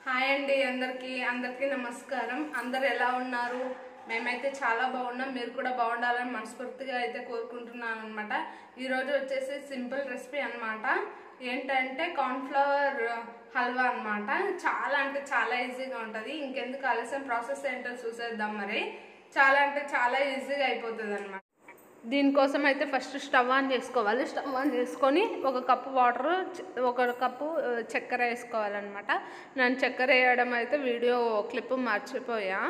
Hi అండి అందరికీ నమస్కారం. అందరు ఎలా ఉన్నారు? మేమైతే చాలా బాగున్నాం. మీరు కూడా బాగుండాలని మనస్ఫూర్తిగా అయితే కోరుకుంటున్నాను అనమాట. ఈరోజు వచ్చేసి సింపుల్ రెసిపీ అనమాట. ఏంటంటే కార్న్ఫ్లవర్ హల్వా అనమాట. చాలా అంటే చాలా ఈజీగా ఉంటుంది. ఇంకెందుకు ఆలస్యం, ప్రాసెస్ ఏంటో చూసేద్దాం. మరి చాలా ఈజీగా అయిపోతుంది అనమాట. దీనికోసం అయితే ఫస్ట్ స్టవ్ ఆన్ చేసుకోవాలి. స్టవ్ ఆన్ చేసుకొని ఒక కప్పు వాటర్, ఒక కప్పు చక్కెర వేసుకోవాలన్నమాట. నేను చక్కెర వేయడం అయితే వీడియో క్లిప్ మర్చిపోయా,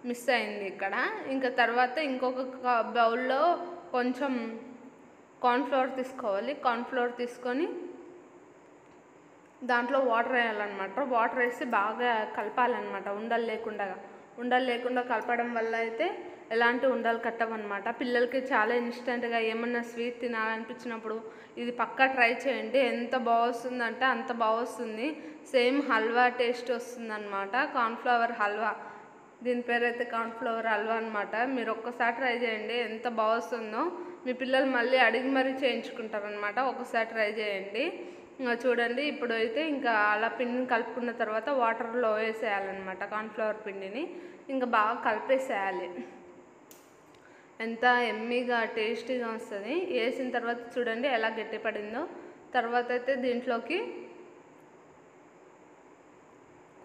మిస్ అయింది ఇక్కడ. ఇంకా తర్వాత ఇంకొక బౌల్లో కొంచెం కార్న్ఫ్లవర్ తీసుకోవాలి. కార్న్ఫ్లవర్ తీసుకొని దాంట్లో వాటర్ వేయాలన్నమాట. వాటర్ వేసి బాగా కలపాలన్నమాట. ఉండలు లేకుండా కలపడం వల్ల అయితే ఎలాంటి ఉండలు కట్టవన్నమాట. పిల్లలకి చాలా ఇన్స్టెంట్గా ఏమన్నా స్వీట్ తినాలనిపించినప్పుడు ఇది పక్కా ట్రై చేయండి. ఎంత బాగొస్తుందంటే అంత బాగొస్తుంది. సేమ్ హల్వా టేస్ట్ వస్తుందన్నమాట. కార్న్ఫ్లవర్ హల్వా, దీని పేరు అయితే కార్న్ఫ్లవర్ హల్వా అనమాట. మీరు ఒక్కసారి ట్రై చేయండి, ఎంత బాగొస్తుందో. మీ పిల్లలు మళ్ళీ అడిగి మరీ చేయించుకుంటారనమాట. ఒకసారి ట్రై చేయండి. చూడండి, ఇప్పుడు అయితే ఇంకా అలా పిండిని కలుపుకున్న తర్వాత వాటర్లో వేసేయాలన్నమాట. కార్న్ఫ్లవర్ పిండిని ఇంకా బాగా కలిపేసేయాలి. ఎంత ఎమ్మీగా టేస్టీగా వస్తుంది. వేసిన తర్వాత చూడండి ఎలా గట్టిపడిందో. తర్వాత అయితే దీంట్లోకి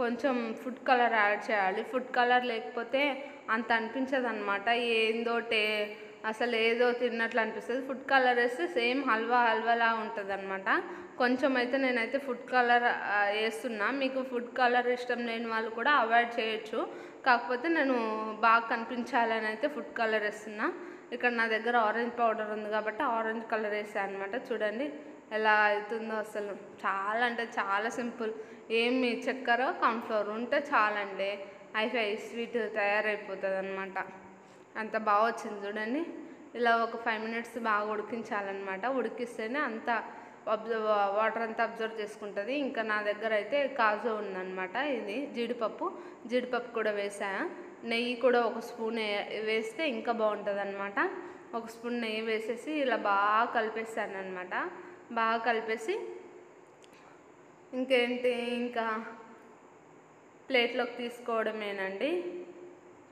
కొంచెం ఫుడ్ కలర్ యాడ్ చేయాలి. ఫుడ్ కలర్ లేకపోతే అంత అనిపించదు అనమాట. అసలు ఏదో తిన్నట్లు అనిపిస్తుంది. ఫుడ్ కలర్ వేస్తే సేమ్ హల్వాలా ఉంటుంది అనమాట. కొంచెం అయితే నేనైతే ఫుడ్ కలర్ వేస్తున్నా. మీకు ఫుడ్ కలర్ ఇష్టం లేని వాళ్ళు కూడా అవాయిడ్ చేయొచ్చు. కాకపోతే నేను బాగా కనిపించాలని అయితే ఫుడ్ కలర్ వేస్తున్నా. ఇక్కడ నా దగ్గర ఆరెంజ్ పౌడర్ ఉంది కాబట్టి ఆరెంజ్ కలర్ వేసాను అనమాట. చూడండి ఎలా అవుతుందో. అసలు చాలా అంటే చాలా సింపుల్. ఏమి చక్కెర, కార్న్ఫ్లవర్ ఉంటే చాలండి, స్వీట్ తయారైపోతుంది అనమాట. అంత బాగా వచ్చింది చూడండి. ఇలా ఒక 5 minutes బాగా ఉడికించాలన్నమాట. ఉడికిస్తేనే అంత వాటర్ అంతా అబ్జర్వ్ చేసుకుంటుంది. ఇంకా నా దగ్గర అయితే కాజు ఉందన్నమాట. ఇది జీడిపప్పు కూడా వేసా. నెయ్యి కూడా ఒక స్పూన్ వేస్తే ఇంకా బాగుంటుంది అనమాట. ఒక స్పూన్ నెయ్యి వేసేసి ఇలా బాగా కలిపేస్తాను అనమాట. బాగా కలిపేసి ఇంకా ప్లేట్లోకి తీసుకోవడమేనండి.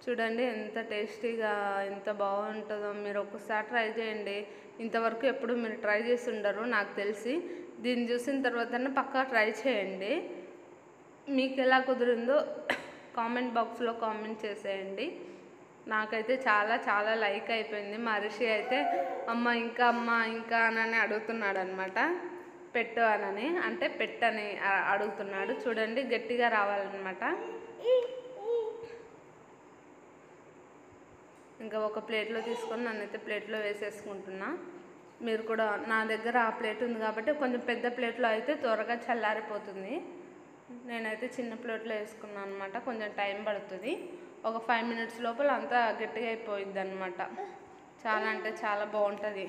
చూడండి ఎంత టేస్టీగా, ఎంత బాగుంటుందో. మీరు ఒక్కసారి ట్రై చేయండి. ఇంతవరకు ఎప్పుడు మీరు ట్రై చేసి ఉండరు నాకు తెలిసి. దీన్ని చూసిన తర్వాత పక్కా ట్రై చేయండి. మీకు ఎలా కుదిరిందో కామెంట్ బాక్స్లో కామెంట్ చేసేయండి. నాకైతే చాలా లైక్ అయిపోయింది. మా రిషి అయితే అమ్మ ఇంకా అని అడుగుతున్నాడు అనమాట. పెట్టు అనని, అంటే పెట్టని అడుగుతున్నాడు. చూడండి గట్టిగా రావాలన్నమాట. ఇంకా ఒక ప్లేట్లో తీసుకొని నన్నైతే ప్లేట్లో వేసేసుకుంటున్నా. మీరు కూడా, నా దగ్గర ఆ ప్లేట్ ఉంది కాబట్టి కొంచెం పెద్ద ప్లేట్లో అయితే త్వరగా చల్లారిపోతుంది. నేనైతే చిన్న ప్లేట్లో వేసుకున్నాను అనమాట. కొంచెం టైం పడుతుంది. ఒక 5 minutes లోపల అంతా గట్టిగా అయిపోయిద్ది అనమాట. చాలా అంటే చాలా బాగుంటుంది.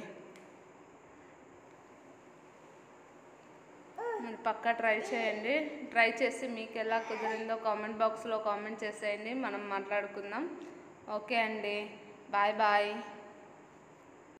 మీరు పక్కా ట్రై చేయండి. ట్రై చేసి మీకు ఎలా కుదిరిందో కామెంట్ బాక్స్లో కామెంట్ చేసేయండి. మనం మాట్లాడుకుందాం. ఓకే అండి, బాయ్.